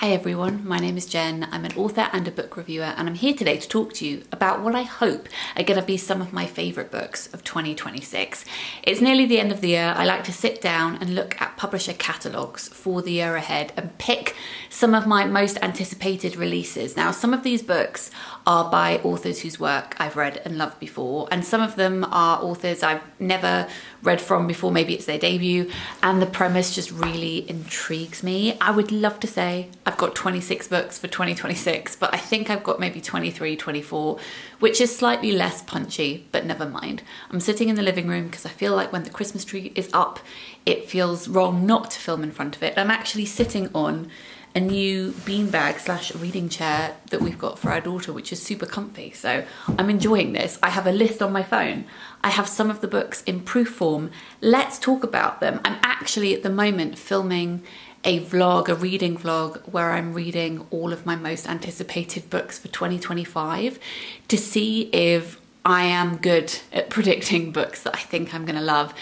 Hi everyone, my name is Jen. I'm an author and a book reviewer, and I'm here today to talk to you about what I hope are going to be some of my favourite books of 2026. It's nearly the end of the year. I like to sit down and look at publisher catalogues for the year ahead and pick some of my most anticipated releases. Now, some of these books are by authors whose work I've read and loved before, and some of them are authors I've never read from before. Maybe it's their debut, and the premise just really intrigues me. I would love to say I've got 26 books for 2026, but I think I've got maybe 23, 24, which is slightly less punchy, but never mind. I'm sitting in the living room because I feel like when the Christmas tree is up, it feels wrong not to film in front of it. I'm actually sitting on a new beanbag / reading chair that we've got for our daughter, which is super comfy. So I'm enjoying this. I have a list on my phone. I have some of the books in proof form. Let's talk about them. I'm actually at the moment filming a vlog, a reading vlog, where I'm reading all of my most anticipated books for 2025 to see if I am good at predicting books that I think I'm gonna love.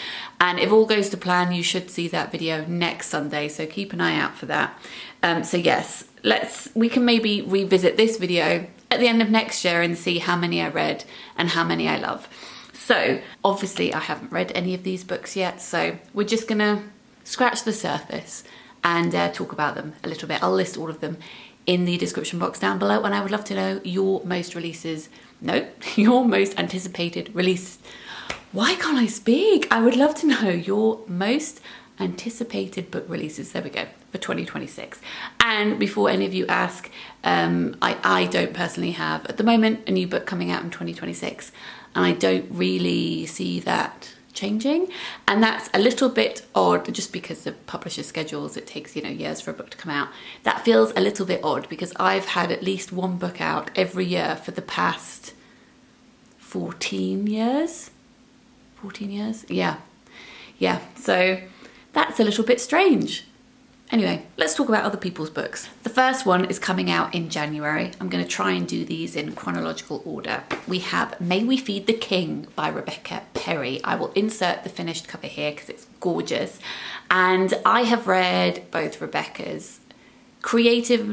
And if all goes to plan, you should see that video next Sunday, so keep an eye out for that. So yes, we can maybe revisit this video at the end of next year and see how many I read and how many I love. So obviously I haven't read any of these books yet, so we're just gonna scratch the surface and talk about them a little bit. I'll list all of them in the description box down below, and I would love to know your most anticipated release. Why can't I speak? I would love to know your most anticipated book releases, there we go, for 2026. And before any of you ask, I don't personally have at the moment a new book coming out in 2026, and I don't really see that changing, and that's a little bit odd just because of publisher schedules. It takes, years for a book to come out. That feels a little bit odd because I've had at least one book out every year for the past 14 years. 14 years? Yeah, so that's a little bit strange. Anyway, let's talk about other people's books. The first one is coming out in January. I'm going to try and do these in chronological order. We have May We Feed the King by Rebecca Perry. I will insert the finished cover here because it's gorgeous. And I have read both Rebecca's creative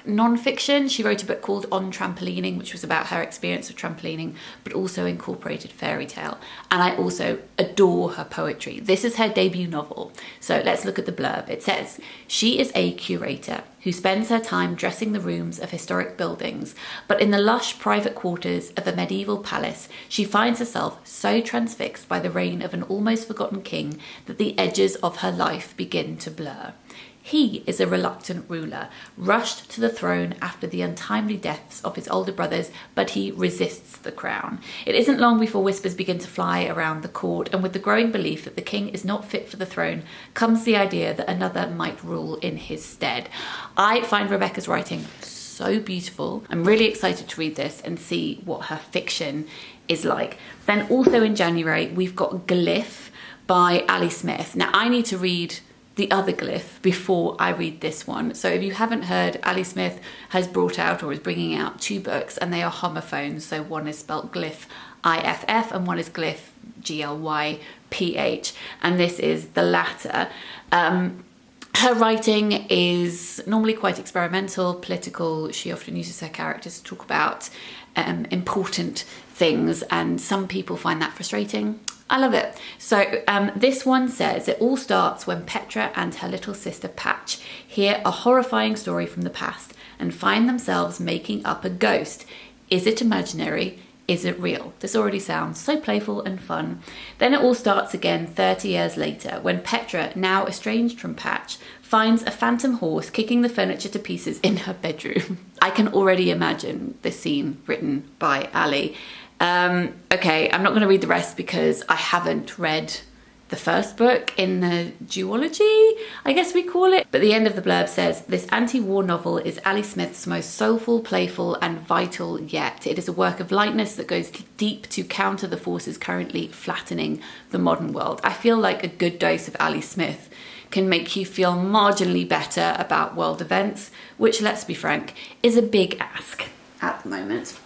non-fiction. She wrote a book called On Trampolining, which was about her experience of trampolining, but also incorporated fairy tale. And I also adore her poetry. This is her debut novel. So let's look at the blurb. It says, she is a curator who spends her time dressing the rooms of historic buildings, but in the lush private quarters of a medieval palace, she finds herself so transfixed by the reign of an almost forgotten king that the edges of her life begin to blur. He is a reluctant ruler, rushed to the throne after the untimely deaths of his older brothers, but he resists the crown. It isn't long before whispers begin to fly around the court, and with the growing belief that the king is not fit for the throne, comes the idea that another might rule in his stead. I find Rebecca's writing so beautiful. I'm really excited to read this and see what her fiction is like. Then also in January, we've got Glyph by Ali Smith. Now, I need to read the other Glyph before I read this one. So if you haven't heard, Ali Smith has brought out or is bringing out two books, and they are homophones. So one is spelled Glyph IFF and one is Glyph GLYPH, and this is the latter. Her writing is normally quite experimental, political. She often uses her characters to talk about important things, and some people find that frustrating. I love it. So this one says, it all starts when Petra and her little sister Patch hear a horrifying story from the past and find themselves making up a ghost. Is it imaginary? Is it real? This already sounds so playful and fun. Then it all starts again 30 years later when Petra, now estranged from Patch, finds a phantom horse kicking the furniture to pieces in her bedroom. I can already imagine this scene written by Ali. Okay, I'm not going to read the rest because I haven't read the first book in the duology, I guess we call it. But the end of the blurb says, this anti-war novel is Ali Smith's most soulful, playful and vital yet. It is a work of lightness that goes deep to counter the forces currently flattening the modern world. I feel like a good dose of Ali Smith can make you feel marginally better about world events, which, let's be frank, is a big ask at the moment.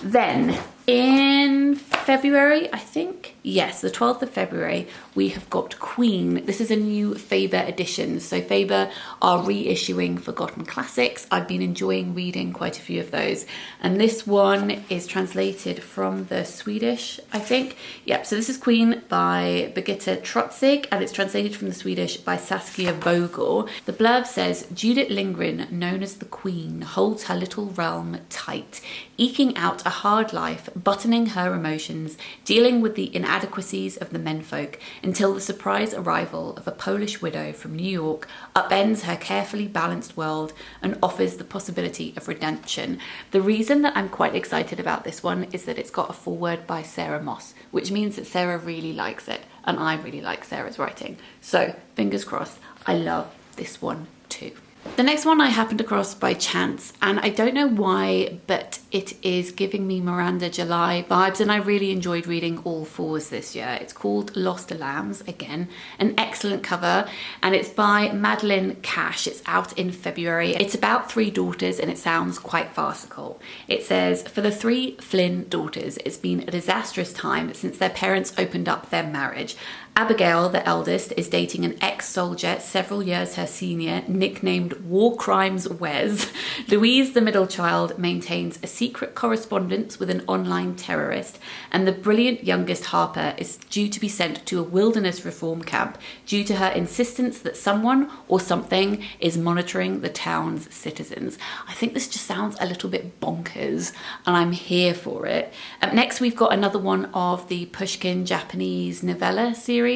Then in February, I think, yes, the 12th of February, we have got Queen. This is a new Faber edition. So Faber are reissuing forgotten classics. I've been enjoying reading quite a few of those. And this one is translated from the Swedish, I think. Yep, so this is Queen by Birgitta Trotzig, and it's translated from the Swedish by Saskia Vogel. The blurb says, Judith Lindgren, known as the Queen, holds her little realm tight, eking out a hard life, buttoning her emotions, dealing with the inadequacies of the menfolk, until the surprise arrival of a Polish widow from New York upends her carefully balanced world and offers the possibility of redemption. The reason that I'm quite excited about this one is that it's got a foreword by Sarah Moss, which means that Sarah really likes it, and I really like Sarah's writing. So fingers crossed, I love this one too. The next one I happened across by chance, and I don't know why, but it is giving me Miranda July vibes, and I really enjoyed reading all fours this year. It's called Lost Lambs, again, an excellent cover, and it's by Madeline Cash. It's out in February. It's about 3 daughters, and it sounds quite farcical. It says, for the 3 Flynn daughters, it's been a disastrous time since their parents opened up their marriage. Abigail, the eldest, is dating an ex-soldier several years her senior, nicknamed War Crimes Wes. Louise, the middle child, maintains a secret correspondence with an online terrorist, and the brilliant youngest Harper is due to be sent to a wilderness reform camp due to her insistence that someone or something is monitoring the town's citizens. I think this just sounds a little bit bonkers, and I'm here for it. Next, we've got another one of the Pushkin Japanese novella series.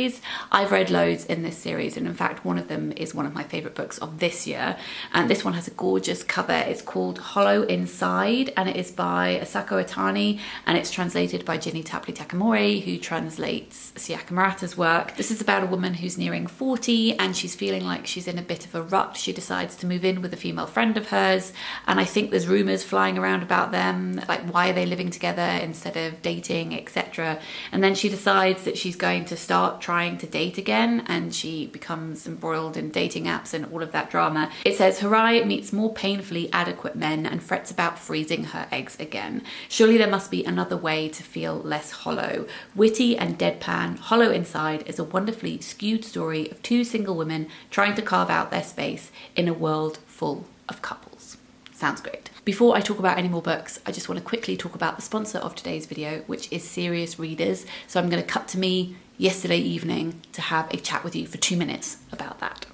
I've read loads in this series, and in fact one of them is one of my favourite books of this year, and this one has a gorgeous cover. It's called Hollow Inside, and it is by Asako Otani, and it's translated by Ginny Tapley Takamori, who translates Siaka Murata's work. This is about a woman who's nearing 40 and she's feeling like she's in a bit of a rut. She decides to move in with a female friend of hers, and I think there's rumours flying around about them, like why are they living together instead of dating, etc. And then she decides that she's going to start trying to date again, and she becomes embroiled in dating apps and all of that drama. It says Harai meets more painfully adequate men and frets about freezing her eggs again. Surely there must be another way to feel less hollow. Witty and deadpan, Hollow Inside is a wonderfully skewed story of 2 single women trying to carve out their space in a world full of couples. Sounds great. Before I talk about any more books, I just want to quickly talk about the sponsor of today's video, which is Serious Readers. So I'm going to cut to me yesterday evening to have a chat with you for 2 minutes about that.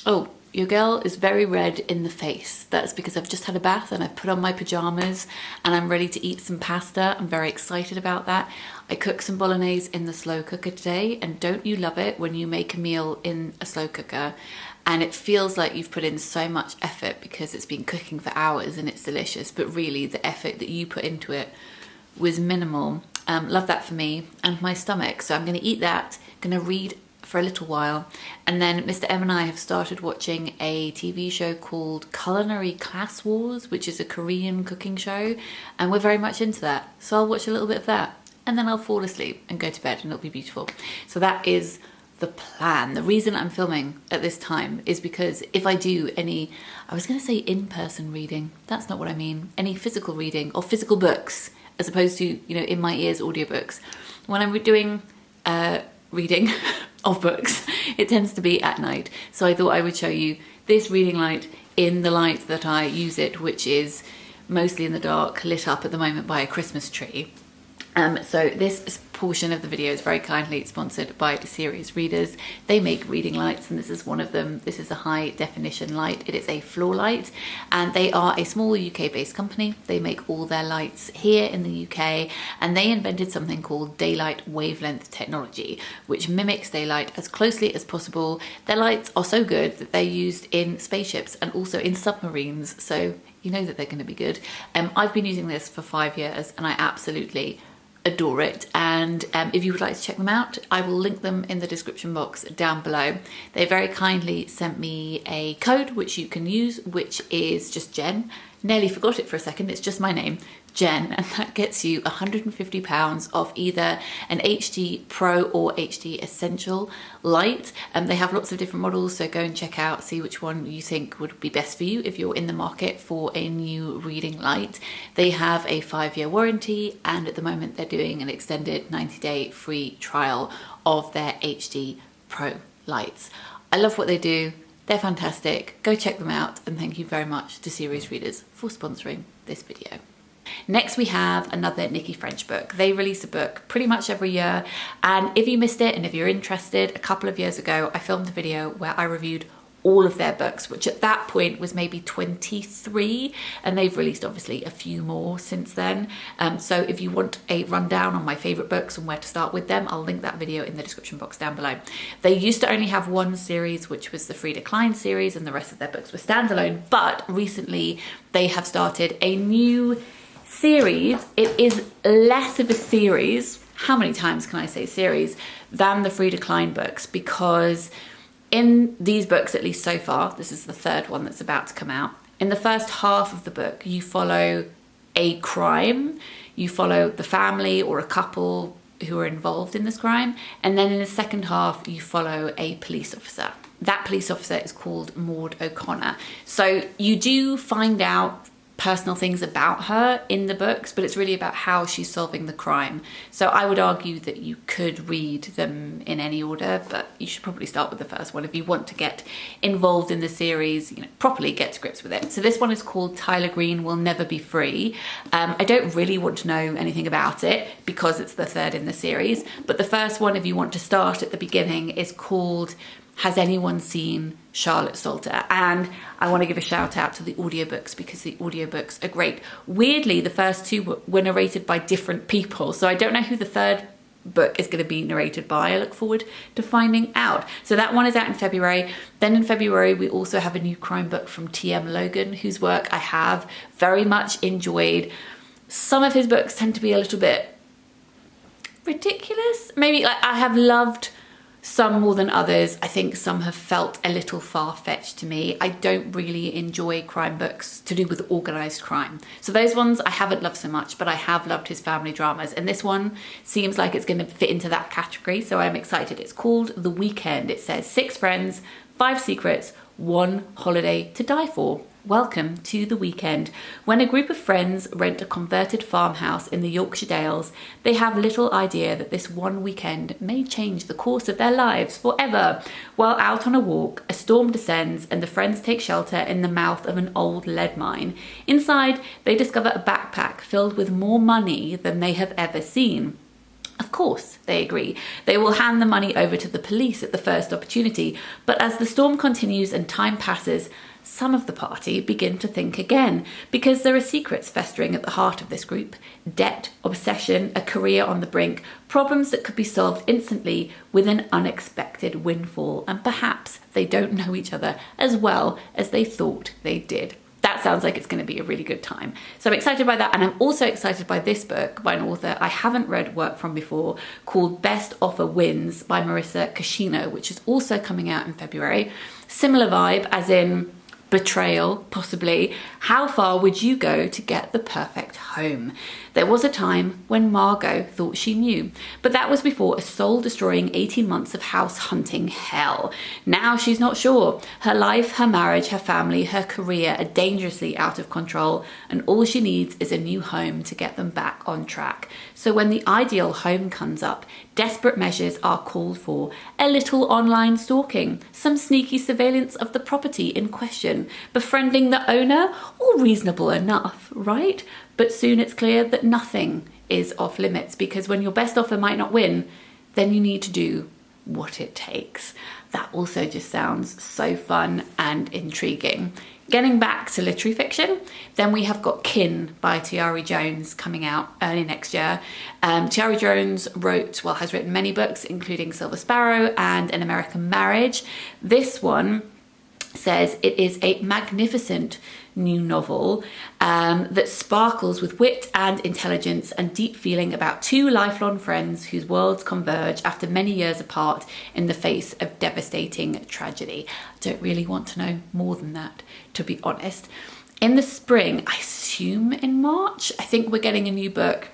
Oh, your girl is very red in the face. That's because I've just had a bath and I've put on my pajamas and I'm ready to eat some pasta. I'm very excited about that. I cooked some bolognese in the slow cooker today, and don't you love it when you make a meal in a slow cooker and it feels like you've put in so much effort because it's been cooking for hours and it's delicious, but really the effort that you put into it was minimal. Love that for me and my stomach. So I'm going to eat that, going to read for a little while, and then Mr. M and I have started watching a TV show called Culinary Class Wars, which is a Korean cooking show, and we're very much into that. So I'll watch a little bit of that and then I'll fall asleep and go to bed and it'll be beautiful. So that is the plan. The reason I'm filming at this time is because if I do any, I was going to say in-person reading, that's not what I mean, any physical reading or physical books as opposed to, you know, in my ears audiobooks. When I'm doing reading of books, it tends to be at night. So I thought I would show you this reading light in the light that I use it, which is mostly in the dark, lit up at the moment by a Christmas tree. So this portion of the video is very kindly sponsored by Serious Readers. They make reading lights, and this is one of them. This is a high definition light. It is a floor light, and they are a small UK based company. They make all their lights here in the UK, and they invented something called daylight wavelength technology, which mimics daylight as closely as possible. Their lights are so good that they're used in spaceships and also in submarines, so you know that they're going to be good. I've been using this for 5 years and I absolutely adore it, and if you would like to check them out, I will link them in the description box down below. They very kindly sent me a code which you can use, which is just Jen. Nearly forgot it for a second, it's just my name. Jen, and that gets you £150 off either an HD Pro or HD Essential light. They have lots of different models, so go and check out, see which one you think would be best for you if you're in the market for a new reading light. They have a 5-year warranty, and at the moment they're doing an extended 90-day free trial of their HD Pro lights. I love what they do. They're fantastic. Go check them out, and thank you very much to Series Readers for sponsoring this video. Next we have another Nicci French book. They release a book pretty much every year, and if you missed it and if you're interested, a couple of years ago I filmed a video where I reviewed all of their books, which at that point was maybe 23, and they've released obviously a few more since then. So if you want a rundown on my favorite books and where to start with them, I'll link that video in the description box down below. They used to only have one series, which was the Frida Klein series, and the rest of their books were standalone, but recently they have started a new series. It is less of a series, how many times can I say series, than the Frida Klein books, because in these books, at least so far, this is the third one that's about to come out, in the first half of the book you follow a crime, you follow the family or a couple who are involved in this crime, and then in the second half you follow a police officer. That police officer is called Maud O'Connor. So you do find out personal things about her in the books, but it's really about how she's solving the crime. So I would argue that you could read them in any order, but you should probably start with the first one if you want to get involved in the series, you know, properly get to grips with it. So this one is called Tyler Green Will Never Be Free. I don't really want to know anything about it because it's the third in the series, but the first one, if you want to start at the beginning, is called Has Anyone Seen Charlotte Salter? And I want to give a shout out to the audiobooks because the audiobooks are great. Weirdly, the first two were narrated by different people, so I don't know who the third book is going to be narrated by. I look forward to finding out. So that one is out in February. Then in February we also have a new crime book from TM Logan, whose work I have very much enjoyed. Some of his books tend to be a little bit ridiculous. Maybe I have loved some more than others. I think some have felt a little far-fetched to me. I don't really enjoy crime books to do with organised crime. So those ones I haven't loved so much, but I have loved his family dramas. And this one seems like it's going to fit into that category, so I'm excited. It's called The Weekend. It says 6 friends, 5 secrets, 1 holiday to die for. Welcome to the weekend. When a group of friends rent a converted farmhouse in the Yorkshire Dales, they have little idea that this one weekend may change the course of their lives forever. While out on a walk, a storm descends and the friends take shelter in the mouth of an old lead mine. Inside, they discover a backpack filled with more money than they have ever seen. Of course, they agree. They will hand the money over to the police at the first opportunity, but as the storm continues and time passes, some of the party begin to think again, because there are secrets festering at the heart of this group. Debt, obsession, a career on the brink, problems that could be solved instantly with an unexpected windfall, and perhaps they don't know each other as well as they thought they did. That sounds like it's going to be a really good time. So I'm excited by that, and I'm also excited by this book by an author I haven't read work from before, called Best Offer Wins by Marisa Kashino, which is also coming out in February. Similar vibe, as in betrayal, possibly. How far would you go to get the perfect home? There was a time when Margot thought she knew, but that was before a soul-destroying 18 months of house hunting hell. Now she's not sure. Her life, her marriage, her family, her career are dangerously out of control, and all she needs is a new home to get them back on track. So when the ideal home comes up, desperate measures are called for. A little online stalking, some sneaky surveillance of the property in question, befriending the owner, all reasonable enough, right? But soon it's clear that nothing is off limits, because when your best offer might not win, then you need to do what it takes. That also just sounds so fun and intriguing. Getting back to literary fiction, then we have got Kin by Tayari Jones coming out early next year. Tayari Jones has written many books, including Silver Sparrow and An American Marriage. This one says it is a magnificent new novel that sparkles with wit and intelligence and deep feeling about 2 lifelong friends whose worlds converge after many years apart in the face of devastating tragedy. I don't really want to know more than that, to be honest. in the spring, I assume in March, I think we're getting a new book,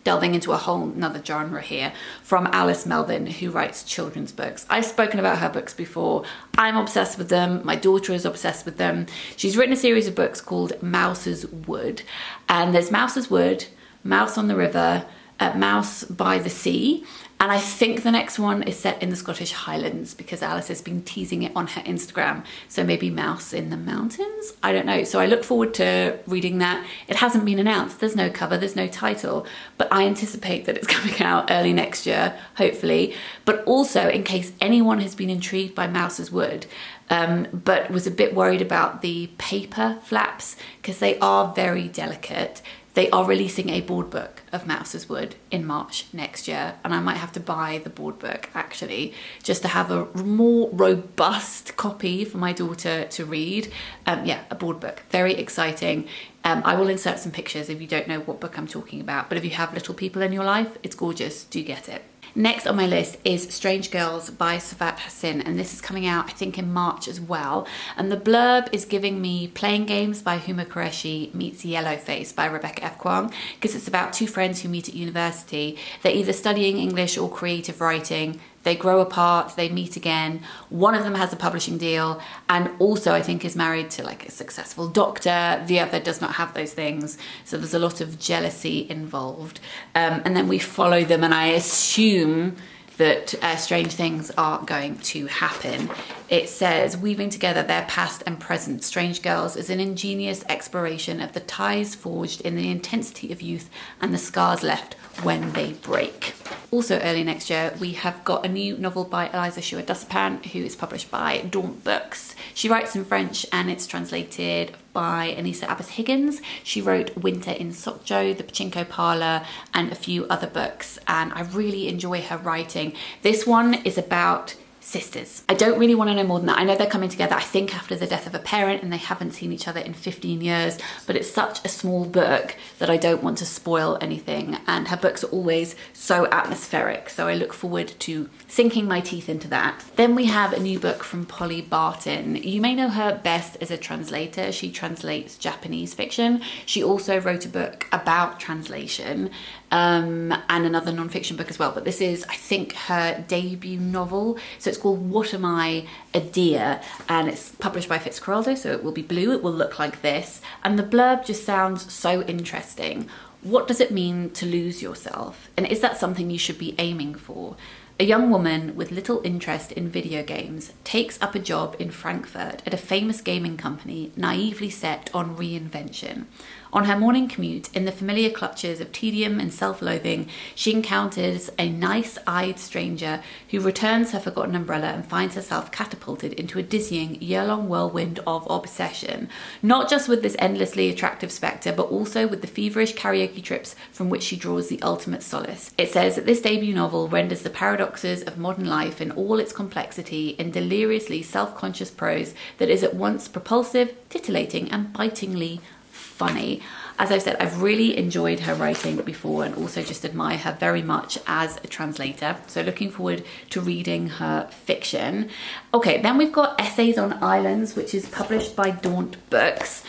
delving into a whole nother genre here, from Alice Melvin, who writes children's books. I've spoken about her books before. I'm obsessed with them. My daughter is obsessed with them. She's written a series of books called Mouse's Wood. And there's Mouse's Wood, Mouse on the River, Mouse by the Sea. And I think the next one is set in the Scottish Highlands, because Alice has been teasing it on her Instagram. So maybe Mouse in the Mountains? I don't know. So I look forward to reading that. It hasn't been announced. There's no cover, there's no title, but I anticipate that it's coming out early next year, hopefully. But also, in case anyone has been intrigued by Mouse's Wood, but was a bit worried about the paper flaps, because they are very delicate. They are releasing a board book of Mouse's Wood in March next year, and I might have to buy the board book actually, just to have a more robust copy for my daughter to read. Yeah, a board book, very exciting. I will insert some pictures if you don't know what book I'm talking about, but if you have little people in your life, it's gorgeous, do get it. Next on my list is Strange Girls by Sarvat Hasin, and this is coming out I think in March as well. And the blurb is giving me Playing Games by Huma Qureshi meets Yellowface by Rebecca F. Kwong, because it's about two friends who meet at university. They're either studying English or creative writing. They grow apart, they meet again. One of them has a publishing deal and also I think is married to like a successful doctor. The other does not have those things. So there's a lot of jealousy involved. And then we follow them, and I assume that strange things are going to happen. It says, weaving together their past and present, Strange Girls is an ingenious exploration of the ties forged in the intensity of youth and the scars left when they break. Also early next year, we have got a new novel by Eliza Shua-Dussapan, who is published by Daunt Books. She writes in French and it's translated by Anissa Abbas-Higgins. She wrote Winter in Sokjo, The Pachinko Parlor, and a few other books, and I really enjoy her writing. This one is about sisters. I don't really want to know more than that. I know they're coming together, I think, after the death of a parent, and they haven't seen each other in 15 years, but it's such a small book that I don't want to spoil anything, and her books are always so atmospheric, so I look forward to sinking my teeth into that. Then we have a new book from Polly Barton. You may know her best as a translator. She translates Japanese fiction. She also wrote a book about translation, and another non-fiction book as well, but this is, I think, her debut novel. So it's called What Am I, a Deer, and it's published by Fitzcarraldo, so it will be blue, it will look like this, and the blurb just sounds so interesting. What does it mean to lose yourself, and is that something you should be aiming for? A young woman with little interest in video games takes up a job in Frankfurt at a famous gaming company naively set on reinvention. On her morning commute, in the familiar clutches of tedium and self-loathing, she encounters a nice-eyed stranger who returns her forgotten umbrella and finds herself catapulted into a dizzying, year-long whirlwind of obsession. Not just with this endlessly attractive spectre, but also with the feverish karaoke trips from which she draws the ultimate solace. It says that this debut novel renders the paradoxes of modern life in all its complexity in deliriously self-conscious prose that is at once propulsive, titillating, and bitingly funny. As I've said, I've really enjoyed her writing before and also just admire her very much as a translator. So looking forward to reading her fiction. Okay, then we've got Essays on Islands, which is published by Daunt Books.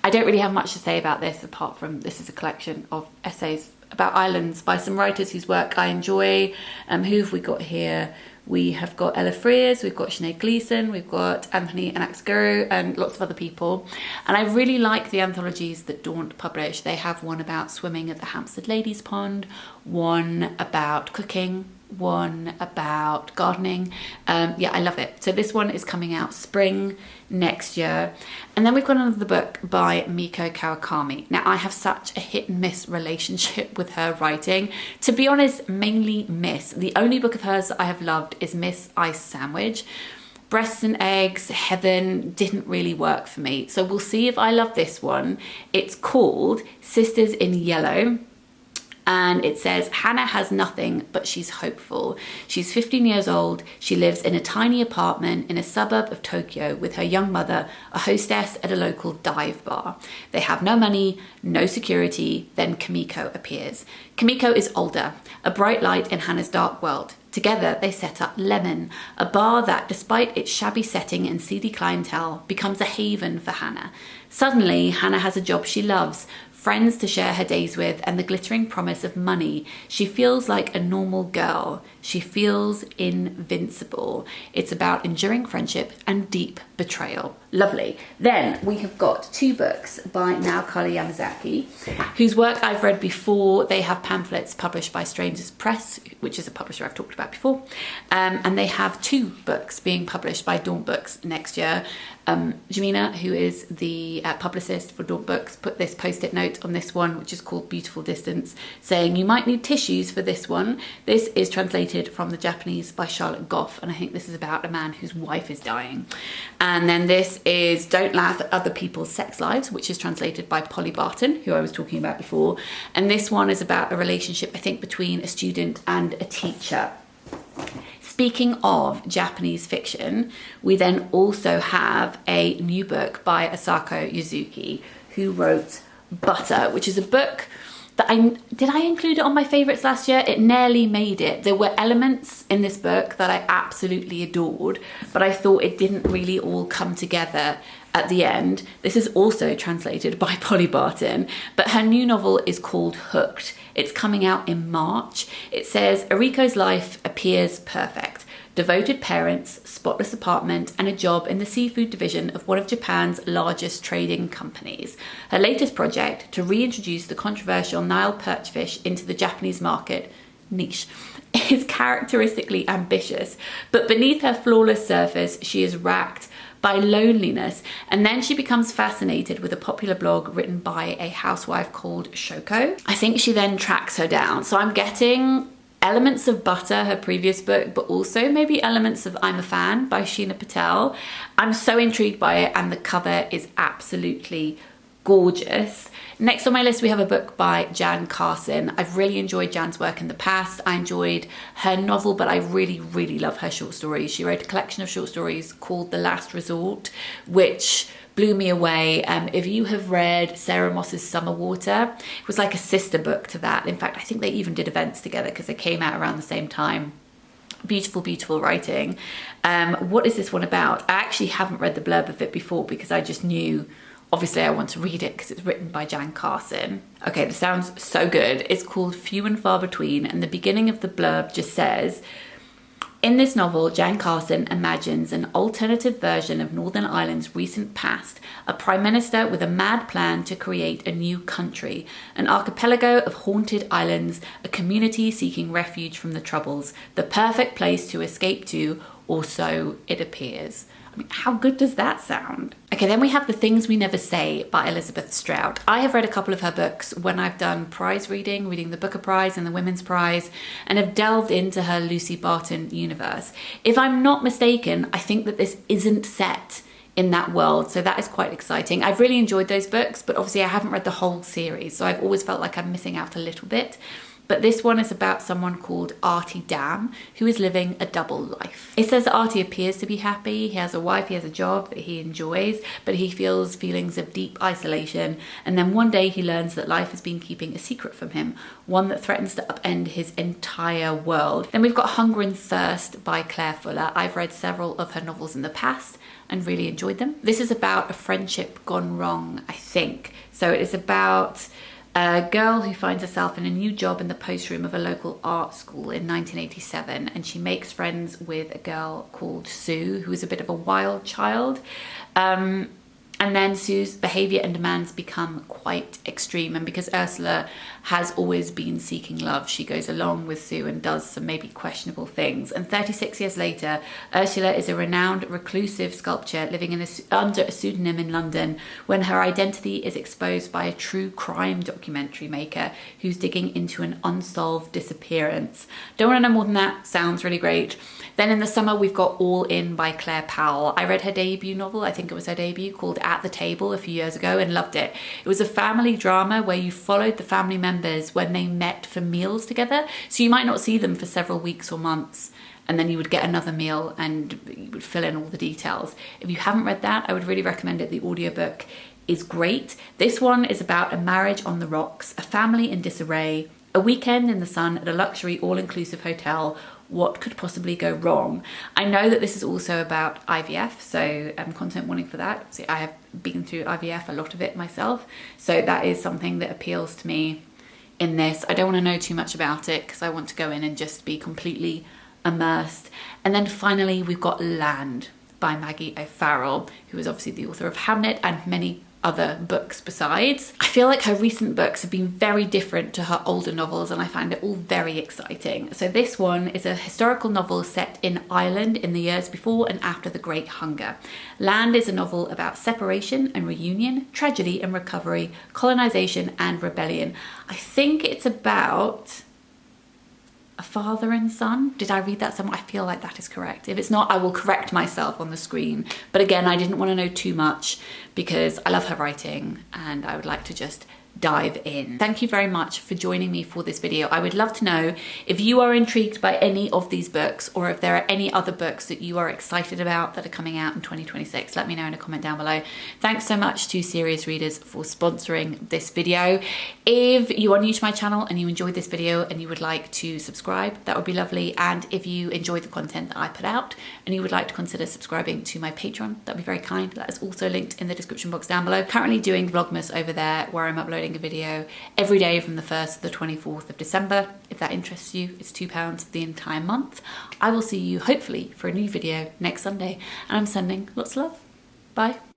I don't really have much to say about this apart from this is a collection of essays about islands by some writers whose work I enjoy. Who have we got here? We have got Ella Frears, we've got Sinead Gleeson, we've got Anthony Anaxagoro, and lots of other people. And I really like the anthologies that Daunt publish. They have one about swimming at the Hampstead Ladies Pond, one about cooking, one about gardening. Yeah, I love it. So this one is coming out spring next year. And then we've got another book by Mieko Kawakami. Now, I have such a hit and miss relationship with her writing. To be honest, mainly miss. The only book of hers that I have loved is Miss Ice Sandwich. Breasts and Eggs, Heaven didn't really work for me. So we'll see if I love this one. It's called Sisters in Yellow. And it says, Hana has nothing, but she's hopeful. She's 15 years old. She lives in a tiny apartment in a suburb of Tokyo with her young mother, a hostess at a local dive bar. They have no money, no security. Then Kimiko appears. Kimiko is older, a bright light in Hana's dark world. Together, they set up Lemon, a bar that, despite its shabby setting and seedy clientele, becomes a haven for Hana. Suddenly, Hana has a job she loves, friends to share her days with, and the glittering promise of money. She feels like a normal girl. She feels invincible. It's about enduring friendship and deep betrayal. Lovely. Then we have got 2 books by Naokari Yamazaki, whose work I've read before. They have pamphlets published by Strangers Press, which is a publisher I've talked about before. And they have 2 books being published by Daunt Books next year. Jamina, who is the publicist for Daunt Books, put this post-it note on this one, which is called Beautiful Distance, saying you might need tissues for this one. This is translated from the Japanese by Charlotte Goff, and I think this is about a man whose wife is dying. And then this is Don't Laugh at Other People's Sex Lives, which is translated by Polly Barton, who I was talking about before. And this one is about a relationship, I think, between a student and a teacher. Speaking of Japanese fiction, we then also have a new book by Asako Yuzuki, who wrote Butter, which is a book that did I include it on my favourites last year? It nearly made it. There were elements in this book that I absolutely adored, but I thought it didn't really all come together at the end. This is also translated by Polly Barton, but her new novel is called Hooked. It's coming out in March. It says, Ariko's life appears perfect. Devoted parents, spotless apartment, and a job in the seafood division of one of Japan's largest trading companies. Her latest project, to reintroduce the controversial Nile perchfish into the Japanese market, niche, is characteristically ambitious, but beneath her flawless surface, she is racked by loneliness, and then she becomes fascinated with a popular blog written by a housewife called Shoko. I think she then tracks her down. So I'm getting elements of Butter, her previous book, but also maybe elements of I'm a Fan by Sheena Patel. I'm so intrigued by it, and the cover is absolutely gorgeous. Next on my list, we have a book by Jan Carson. I've really enjoyed Jan's work in the past. I enjoyed her novel, but I really, really love her short stories. She wrote a collection of short stories called The Last Resort, which blew me away. If you have read Sarah Moss's Summer Water, it was like a sister book to that. In fact, I think they even did events together because they came out around the same time. Beautiful, beautiful writing. What is this one about? I actually haven't read the blurb of it before because I just knew, obviously I want to read it because it's written by Jan Carson. Okay, this sounds so good. It's called Few and Far Between, and the beginning of the blurb just says, in this novel, Jan Carson imagines an alternative version of Northern Ireland's recent past, a prime minister with a mad plan to create a new country, an archipelago of haunted islands, a community seeking refuge from the Troubles, the perfect place to escape to, or so it appears. I mean, how good does that sound? Okay, then we have The Things We Never Say by Elizabeth Strout. I have read a couple of her books when I've done prize reading the Booker Prize and the Women's Prize, and have delved into her Lucy Barton universe. If I'm not mistaken, I think that this isn't set in that world, so that is quite exciting. I've really enjoyed those books, but obviously I haven't read the whole series, so I've always felt like I'm missing out a little bit. But this one is about someone called Artie Dam, who is living a double life. It says that Artie appears to be happy. He has a wife, he has a job that he enjoys, but he feels feelings of deep isolation. And then one day he learns that life has been keeping a secret from him, one that threatens to upend his entire world. Then we've got Hunger and Thirst by Claire Fuller. I've read several of her novels in the past and really enjoyed them. This is about a friendship gone wrong, I think. So it is about a girl who finds herself in a new job in the post room of a local art school in 1987, and she makes friends with a girl called Sue, who is a bit of a wild child. And then Sue's behaviour and demands become quite extreme, and because Ursula has always been seeking love, she goes along with Sue and does some maybe questionable things. And 36 years later, Ursula is a renowned reclusive sculptor living under a pseudonym in London when her identity is exposed by a true crime documentary maker who's digging into an unsolved disappearance. Don't want to know more than that. Sounds really great. Then in the summer, we've got All In by Claire Powell. I read her debut novel, I think it was her debut, called At the Table a few years ago and loved it. It was a family drama where you followed the family members when they met for meals together. So you might not see them for several weeks or months, and then you would get another meal and you would fill in all the details. If you haven't read that, I would really recommend it. The audiobook is great. This one is about a marriage on the rocks, a family in disarray, a weekend in the sun at a luxury all-inclusive hotel. What could possibly go wrong? I know that this is also about IVF, so content warning for that. See, I have been through IVF, a lot of it myself, so that is something that appeals to me in this. I don't want to know too much about it because I want to go in and just be completely immersed. And then finally we've got Land by Maggie O'Farrell, who is obviously the author of Hamnet and many other books besides. I feel like her recent books have been very different to her older novels, and I find it all very exciting. So this one is a historical novel set in Ireland in the years before and after the Great Hunger. Land is a novel about separation and reunion, tragedy and recovery, colonization and rebellion. I think it's about a father and son. Did I read that somewhere? I feel like that is correct. If it's not, I will correct myself on the screen. But again, I didn't want to know too much because I love her writing and I would like to just dive in. Thank you very much for joining me for this video. I would love to know if you are intrigued by any of these books or if there are any other books that you are excited about that are coming out in 2026. Let me know in a comment down below. Thanks so much to Serious Readers for sponsoring this video. If you are new to my channel and you enjoyed this video and you would like to subscribe, that would be lovely. And if you enjoyed the content that I put out and you would like to consider subscribing to my Patreon, that'd be very kind. That is also linked in the description box down below. Currently doing Vlogmas over there where I'm uploading a video every day from the 1st to the 24th of December. If that interests you, it's £2 for the entire month. I will see you hopefully for a new video next Sunday, and I'm sending lots of love. Bye.